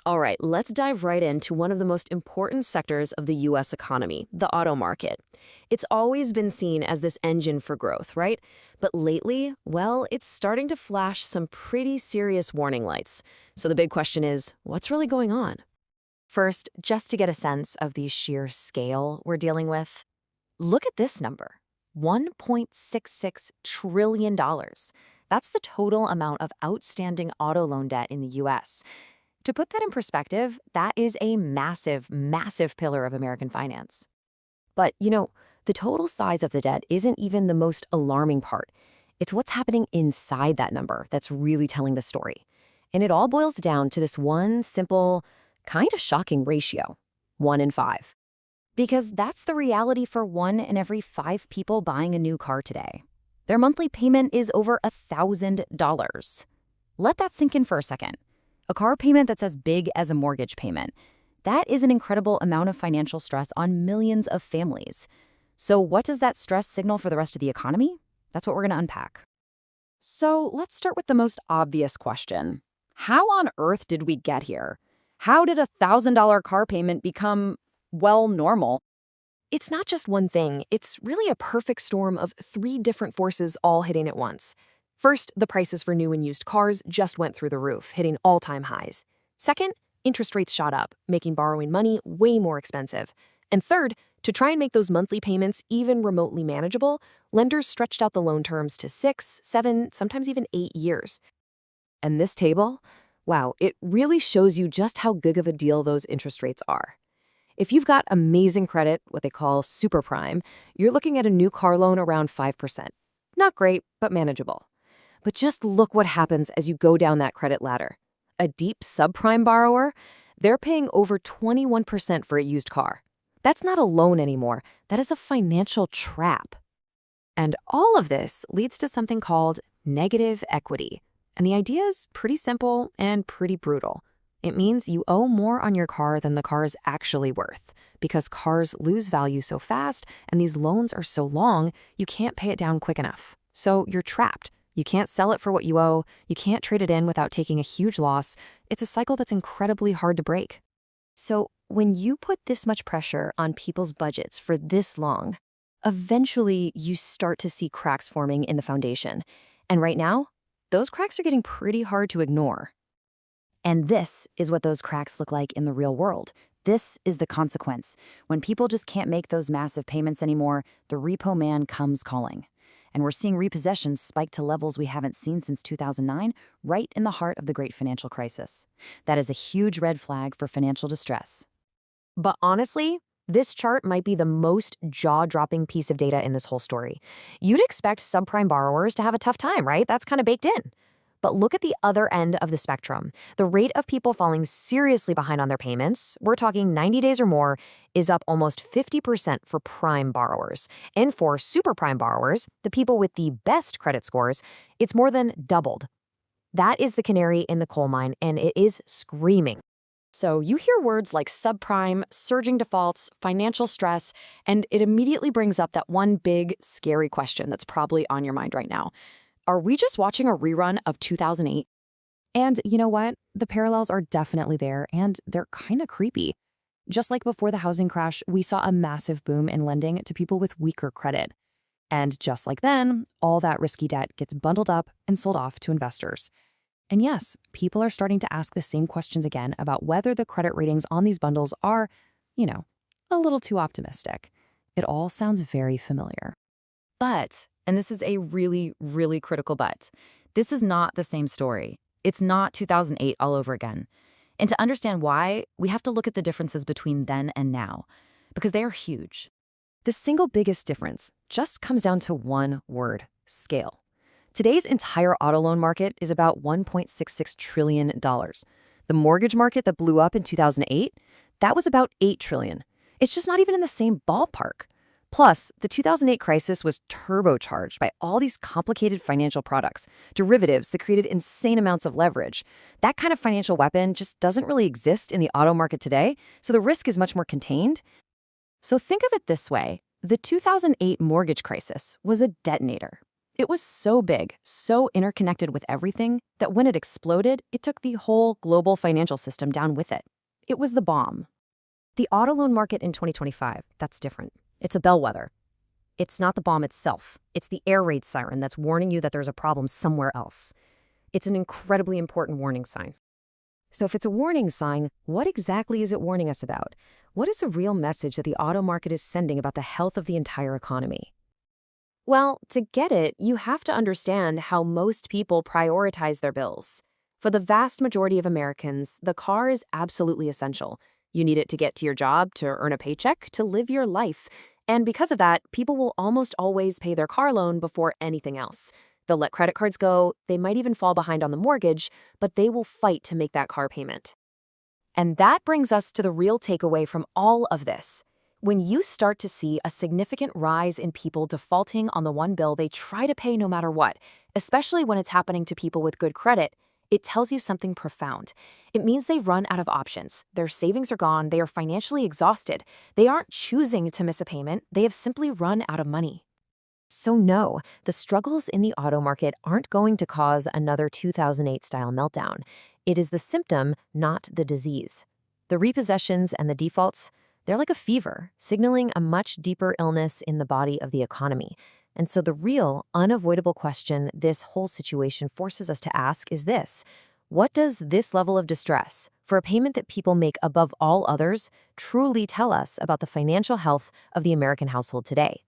All right, let's dive right into one of the most important sectors of the U.S. economy, the auto market. It's always been seen as this engine for growth, right? But lately, well, it's starting to flash some pretty serious warning lights. So the big question is, what's really going on? First, just to get a sense of the sheer scale we're dealing with, look at this number, $1.66 trillion. That's the total amount of outstanding auto loan debt in the U.S. To put that in perspective, that is a massive, massive pillar of American finance. But, the total size of the debt isn't even the most alarming part. It's what's happening inside that number that's really telling the story. And it all boils down to this one simple, kind of shocking ratio, 1 in 5. Because that's the reality for 1 in every 5 people buying a new car today. Their monthly payment is over $1,000. Let that sink in for a second. A car payment that's as big as a mortgage payment. That is an incredible amount of financial stress on millions of families. So what does that stress signal for the rest of the economy? That's what we're going to unpack. So let's start with the most obvious question. How on earth did we get here? How did a $1,000 car payment become, well, normal? It's not just one thing. It's really a perfect storm of 3 different forces all hitting at once. First, the prices for new and used cars just went through the roof, hitting all-time highs. Second, interest rates shot up, making borrowing money way more expensive. And third, to try and make those monthly payments even remotely manageable, lenders stretched out the loan terms to 6, 7, sometimes even 8 years. And this table, wow, it really shows you just how big of a deal those interest rates are. If you've got amazing credit, what they call subprime, you're looking at a new car loan around 5%. Not great, but manageable. But just look what happens as you go down that credit ladder. A deep subprime borrower, they're paying over 21% for a used car. That's not a loan anymore. That is a financial trap. And all of this leads to something called negative equity. And the idea is pretty simple and pretty brutal. It means you owe more on your car than the car is actually worth, because cars lose value so fast and these loans are so long, you can't pay it down quick enough. So you're trapped. You can't sell it for what you owe. You can't trade it in without taking a huge loss. It's a cycle that's incredibly hard to break. So when you put this much pressure on people's budgets for this long, eventually you start to see cracks forming in the foundation. And right now, those cracks are getting pretty hard to ignore. And this is what those cracks look like in the real world. This is the consequence. When people just can't make those massive payments anymore, the repo man comes calling. And we're seeing repossessions spike to levels we haven't seen since 2009, right in the heart of the great financial crisis. That is a huge red flag for financial distress. But honestly, this chart might be the most jaw-dropping piece of data in this whole story. You'd expect subprime borrowers to have a tough time, right? That's kind of baked in. But look at the other end of the spectrum. The rate of people falling seriously behind on their payments, we're talking 90 days or more, is up almost 50% for prime borrowers. And for super prime borrowers, the people with the best credit scores, it's more than doubled. That is the canary in the coal mine, and it is screaming. So you hear words like subprime, surging defaults, financial stress, and it immediately brings up that one big, scary question that's probably on your mind right now. Are we just watching a rerun of 2008? And you know what? The parallels are definitely there, and they're kind of creepy. Just like before the housing crash, we saw a massive boom in lending to people with weaker credit. And just like then, all that risky debt gets bundled up and sold off to investors. And yes, people are starting to ask the same questions again about whether the credit ratings on these bundles are, a little too optimistic. It all sounds very familiar. But, and this is a really, really critical but, this is not the same story. It's not 2008 all over again. And to understand why, we have to look at the differences between then and now, because they are huge. The single biggest difference just comes down to one word: scale. Today's entire auto loan market is about $1.66 trillion. The mortgage market that blew up in 2008, that was about $8 trillion. It's just not even in the same ballpark. Plus, the 2008 crisis was turbocharged by all these complicated financial products, derivatives that created insane amounts of leverage. That kind of financial weapon just doesn't really exist in the auto market today, so the risk is much more contained. So think of it this way. The 2008 mortgage crisis was a detonator. It was so big, so interconnected with everything, that when it exploded, it took the whole global financial system down with it. It was the bomb. The auto loan market in 2025, that's different. It's a bellwether. It's not the bomb itself. It's the air raid siren that's warning you that there's a problem somewhere else. It's an incredibly important warning sign. So if it's a warning sign, what exactly is it warning us about? What is the real message that the auto market is sending about the health of the entire economy? Well, to get it, you have to understand how most people prioritize their bills. For the vast majority of Americans, the car is absolutely essential. You need it to get to your job, to earn a paycheck, to live your life. And because of that, people will almost always pay their car loan before anything else. They'll let credit cards go, they might even fall behind on the mortgage, but they will fight to make that car payment. And that brings us to the real takeaway from all of this. When you start to see a significant rise in people defaulting on the one bill they try to pay no matter what, especially when it's happening to people with good credit, it tells you something profound. It means they've run out of options. Their savings are gone. They are financially exhausted. They aren't choosing to miss a payment. They have simply run out of money. So no, the struggles in the auto market aren't going to cause another 2008-style meltdown. It is the symptom, not the disease. The repossessions and the defaults, they're like a fever, signaling a much deeper illness in the body of the economy. And so the real, unavoidable question this whole situation forces us to ask is this: what does this level of distress, for a payment that people make above all others, truly tell us about the financial health of the American household today?